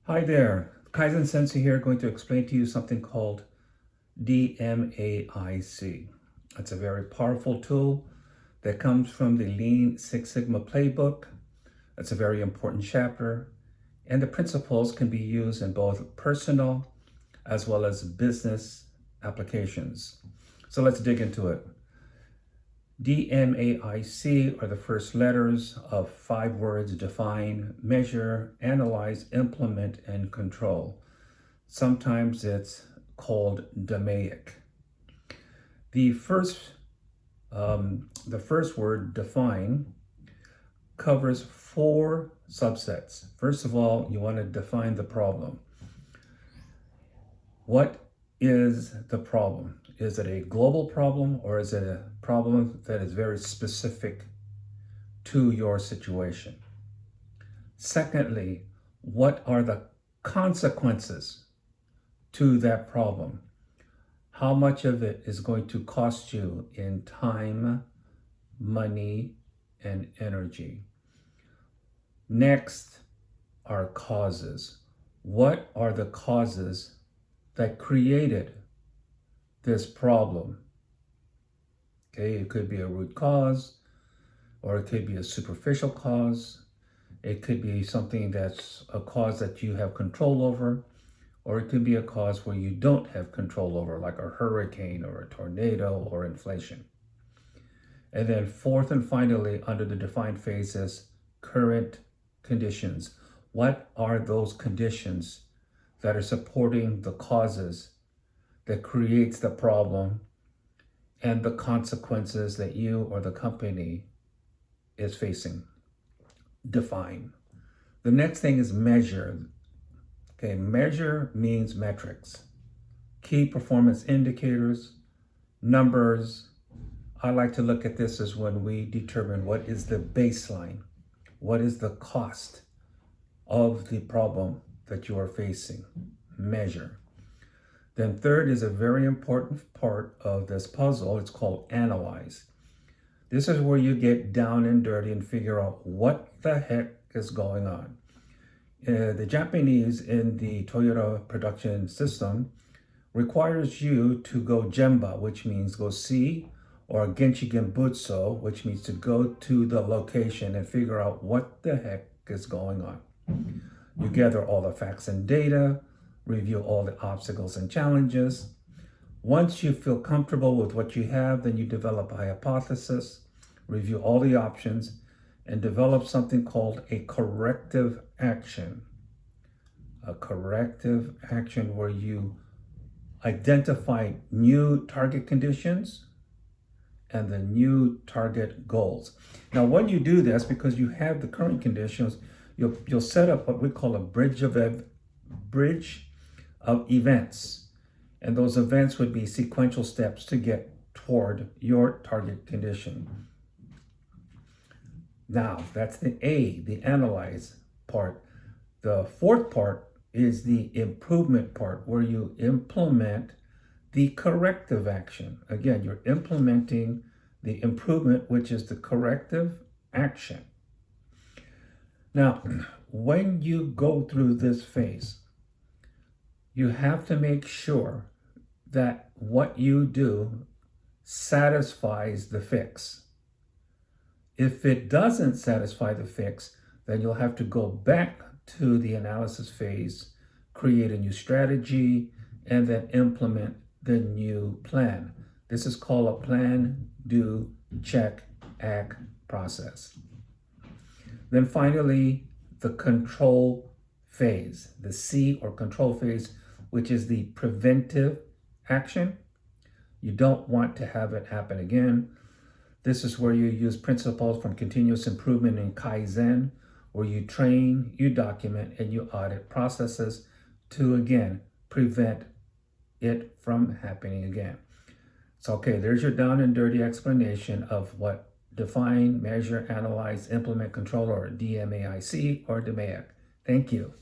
Hi there, Kaizen Sensei here, going to explain to you something called DMAIC. It's a very powerful tool that comes from the Lean Six Sigma playbook. It's a very important chapter, and the principles can be used in both personal as well as business applications. So let's dig into it. DMAIC are the first letters of 5 words: define, measure, analyze, implement, and control. Sometimes it's called DMAIC. The first word, define, covers 4 subsets. First of all, you want to define the problem. What is the problem? Is it a global problem, or is it a problem that is very specific to your situation? Secondly, what are the consequences to that problem? How much of it is going to cost you in time, money, and energy? Next are causes. What are the causes that created this problem? Okay, it could be a root cause, or it could be a superficial cause. It could be something that's a cause that you have control over, or it could be a cause where you don't have control over, like a hurricane or a tornado or inflation. And then fourth and finally, under the defined phases, current conditions. What are those conditions that are supporting the causes that creates the problem and the consequences that you or the company is facing? Define. The next thing is measure. Okay, measure means metrics, key performance indicators, numbers. I like to look at this as when we determine what is the baseline, what is the cost of the problem that you are facing. Measure. Then third is a very important part of this puzzle. It's called analyze. This is where you get down and dirty and figure out what the heck is going on. The Japanese in the Toyota production system requires you to go gemba, which means go see, or genchi genbutsu, which means to go to the location and figure out what the heck is going on. You gather all the facts and data, review all the obstacles and challenges. Once you feel comfortable with what you have, then you develop a hypothesis, review all the options, and develop something called a corrective action. A corrective action where you identify new target conditions and the new target goals. Now, when you do this, because you have the current conditions, you'll set up what we call a bridge of events. And those events would be sequential steps to get toward your target condition. Now, that's the A, the analyze part. The fourth part is the improvement part, where you implement the corrective action. Again, you're implementing the improvement, which is the corrective action. Now, when you go through this phase, you have to make sure that what you do satisfies the fix. If it doesn't satisfy the fix, then you'll have to go back to the analysis phase, create a new strategy, and then implement the new plan. This is called a plan, do, check, act process. Then finally, the control phase, the C or control phase, which is the preventive action. You don't want to have it happen again. This is where you use principles from continuous improvement in Kaizen, where you train, you document, and you audit processes to, again, prevent it from happening again. So, okay, there's your down and dirty explanation of what define, measure, analyze, implement, control, or DMAIC or DMAIC. Thank you.